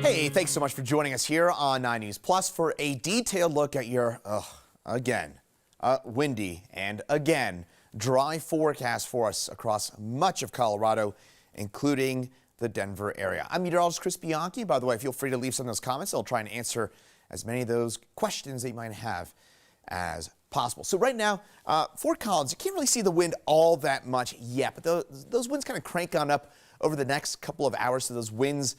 Hey, thanks so much for joining us here on 9 News Plus for a detailed look at your, windy and again, dry forecast for us across much of Colorado, including the Denver area. I'm meteorologist Chris Bianchi. By the way, feel free to leave some of those comments. I'll try and answer as many of those questions that you might have as possible. So right now, Fort Collins, you can't really see the wind all that much yet, but those winds kind of crank on up over the next couple of hours. So those winds,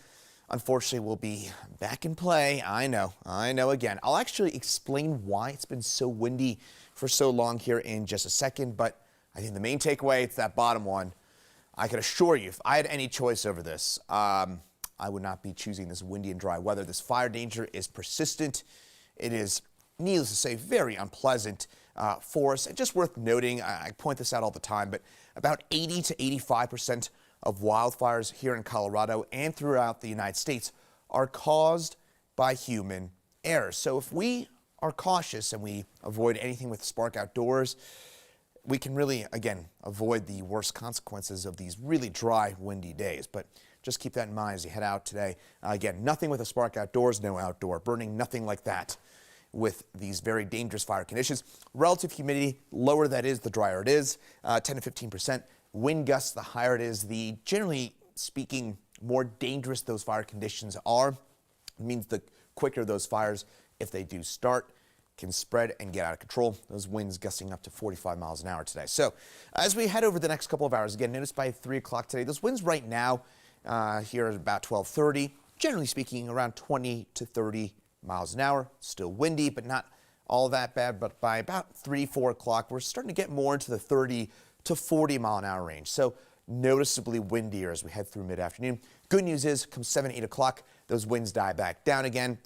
unfortunately, will be back in play. I know again. I'll actually explain why it's been so windy for so long here in just a second, but I think the main takeaway, it's that bottom one. I can assure you, if I had any choice over this, I would not be choosing this windy and dry weather. This fire danger is persistent. It is, needless to say, very unpleasant for us. And just worth noting, I point this out all the time, but about 80 to 85% of wildfires here in Colorado and throughout the United States are caused by human error. So if we are cautious and we avoid anything with spark outdoors, we can really, again, avoid the worst consequences of these really dry, windy days. But just keep that in mind as you head out today. Again, nothing with a spark outdoors, no outdoor burning, nothing like that with these very dangerous fire conditions. Relative humidity, lower that is, the drier it is, 10 to 15%. Wind gusts, the higher it is, the generally speaking, more dangerous those fire conditions are. It means the quicker those fires, if they do start, can spread and get out of control. Those winds gusting up to 45 miles an hour today. So as we head over the next couple of hours, again, notice by 3 o'clock today, those winds right now here at about 12:30, generally speaking, around 20 to 30 miles an hour. Still windy, but not all that bad. But by about 3, 4 o'clock, we're starting to get more into the 30 to 40 mile an hour range. So noticeably windier as we head through mid-afternoon. Good news is, come 7, 8 o'clock, those winds die back down again.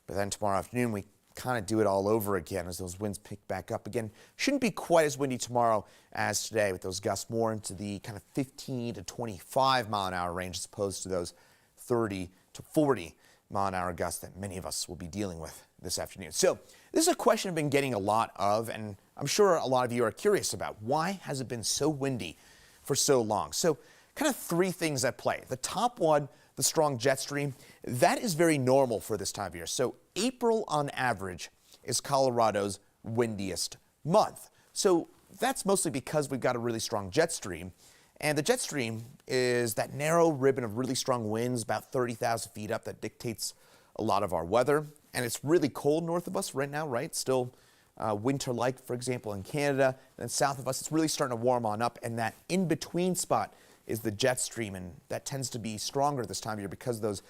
But then tomorrow afternoon, we kind of do it all over again as those winds pick back up again. Shouldn't be quite as windy tomorrow as today, with those gusts more into the kind of 15 to 25 mile an hour range as opposed to those 30 to 40 mile an hour gusts that many of us will be dealing with this afternoon. So this is a question I've been getting a lot of, and I'm sure a lot of you are curious about. Why has it been so windy for so long? So kind of 3 things at play. The top one, the strong jet stream, that is very normal for this time of year. So April on average is Colorado's windiest month. So that's mostly because we've got a really strong jet stream. And the jet stream is that narrow ribbon of really strong winds, about 30,000 feet up, that dictates a lot of our weather. And it's really cold north of us right now, right? Still winter-like, for example, in Canada. And south of us, it's really starting to warm on up. And that in-between spot is the jet stream, and that tends to be stronger this time of year because of those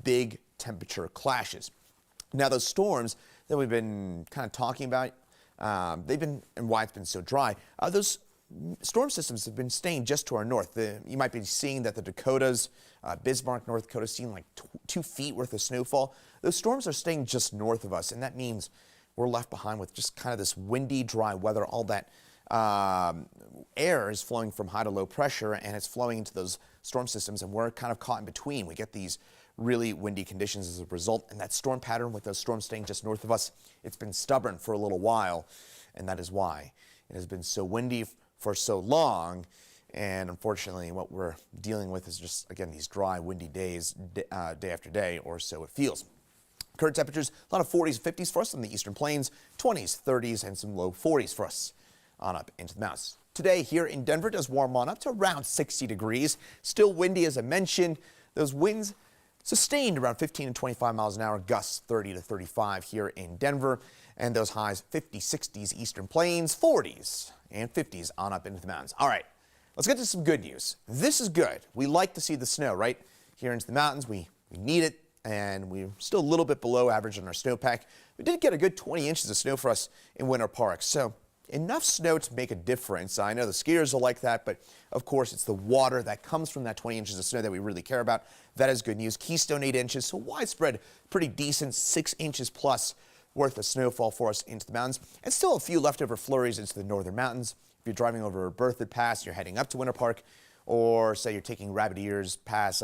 big temperature clashes. Now, those storms that we've been kind of talking about, they've been, and why it's been so dry, those storm systems have been staying just to our north. You might be seeing that the Dakotas, Bismarck, North Dakota, seeing like 2 feet worth of snowfall. Those storms are staying just north of us, and that means we're left behind with just kind of this windy, dry weather. All that air is flowing from high to low pressure, and it's flowing into those storm systems, and we're kind of caught in between. We get these really windy conditions as a result, and that storm pattern with those storms staying just north of us, it's been stubborn for a little while, and that is why it has been so windy for so long. And unfortunately, what we're dealing with is just, again, these dry, windy days, day after day, or so it feels. Current temperatures, a lot of 40s and 50s for us on the eastern plains, 20s, 30s, and some low 40s for us on up into the mountains. Today here in Denver does warm on up to around 60 degrees. Still windy, as I mentioned. Those winds sustained around 15 to 25 miles an hour, gusts 30 to 35 here in Denver. And those highs 50s, 60s, eastern plains, 40s, and 50s on up into the mountains. All right, let's get to some good news. This is good. We like to see the snow, right? Here into the mountains, we need it. And we're still a little bit below average on our snowpack. We did get a good 20 inches of snow for us in Winter Park. So enough snow to make a difference. I know the skiers will like that, but of course it's the water that comes from that 20 inches of snow that we really care about. That is good news. Keystone 8 inches, so widespread, pretty decent, 6 inches plus worth of snowfall for us into the mountains. And still a few leftover flurries into the northern mountains. If you're driving over Berthoud Pass, you're heading up to Winter Park, or say you're taking Rabbit Ears Pass,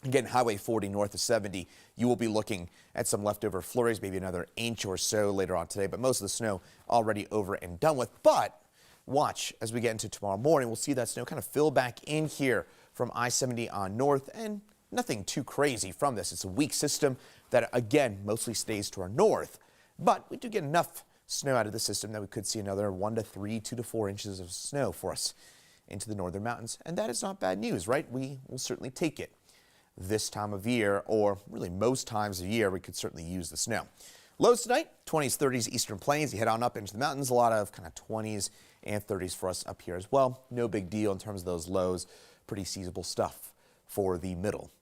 again, Highway 40 north of 70, you will be looking at some leftover flurries, maybe another inch or so later on today, but most of the snow already over and done with. But watch as we get into tomorrow morning, we'll see that snow kind of fill back in here from I-70 on north, and nothing too crazy from this. It's a weak system that, again, mostly stays to our north. But we do get enough snow out of the system that we could see another 1 to 3, 2 to 4 inches of snow for us into the northern mountains. And that is not bad news, right? We will certainly take it this time of year, or really most times of year. We could certainly use the snow. Lows tonight, 20s, 30s, eastern plains. You head on up into the mountains, a lot of kind of 20s and 30s for us up here as well. No big deal in terms of those lows. Pretty seasonable stuff for the middle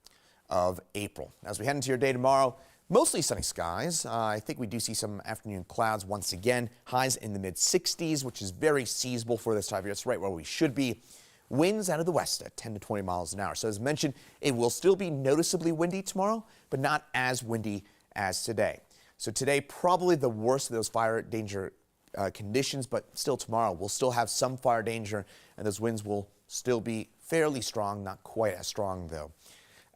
of April. As we head into your day tomorrow, mostly sunny skies. I think we do see some afternoon clouds once again. Highs in the mid-60s, which is very seasonable for this time of year. It's right where we should be. Winds out of the west at 10 to 20 miles an hour. So as mentioned, it will still be noticeably windy tomorrow, but not as windy as today. So today, probably the worst of those fire danger conditions, but still tomorrow we'll still have some fire danger, and those winds will still be fairly strong, not quite as strong though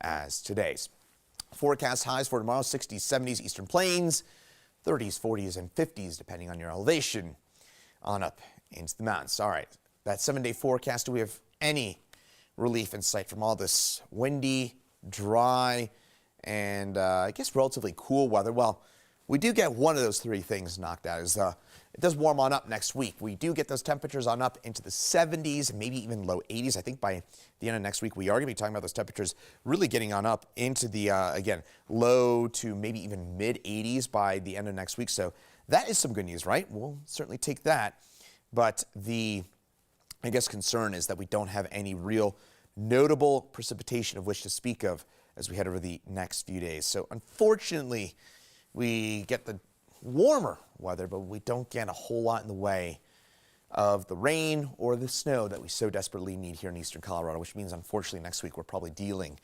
as today's. Forecast highs for tomorrow, 60s, 70s, eastern plains, 30s, 40s, and 50s, depending on your elevation, on up into the mountains. All right, that 7-day forecast, do we have any relief in sight from all this windy, dry, and I guess relatively cool weather? Well, we do get one of those three things knocked out. It does warm on up next week. We do get those temperatures on up into the 70s, maybe even low 80s. I think by the end of next week, we are going to be talking about those temperatures really getting on up into the, again, low to maybe even mid 80s by the end of next week. So that is some good news, right? We'll certainly take that. But the, I guess, concern is that we don't have any real notable precipitation of which to speak of as we head over the next few days. So unfortunately, we get the warmer weather, but we don't get a whole lot in the way of the rain or the snow that we so desperately need here in eastern Colorado, which means, unfortunately, next week we're probably dealing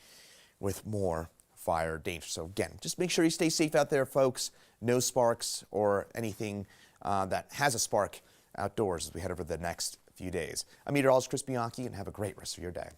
with more fire danger. So again, just make sure you stay safe out there, folks. No sparks or anything that has a spark outdoors as we head over the next few days. I'm Meteorologist Chris Bianchi, and have a great rest of your day.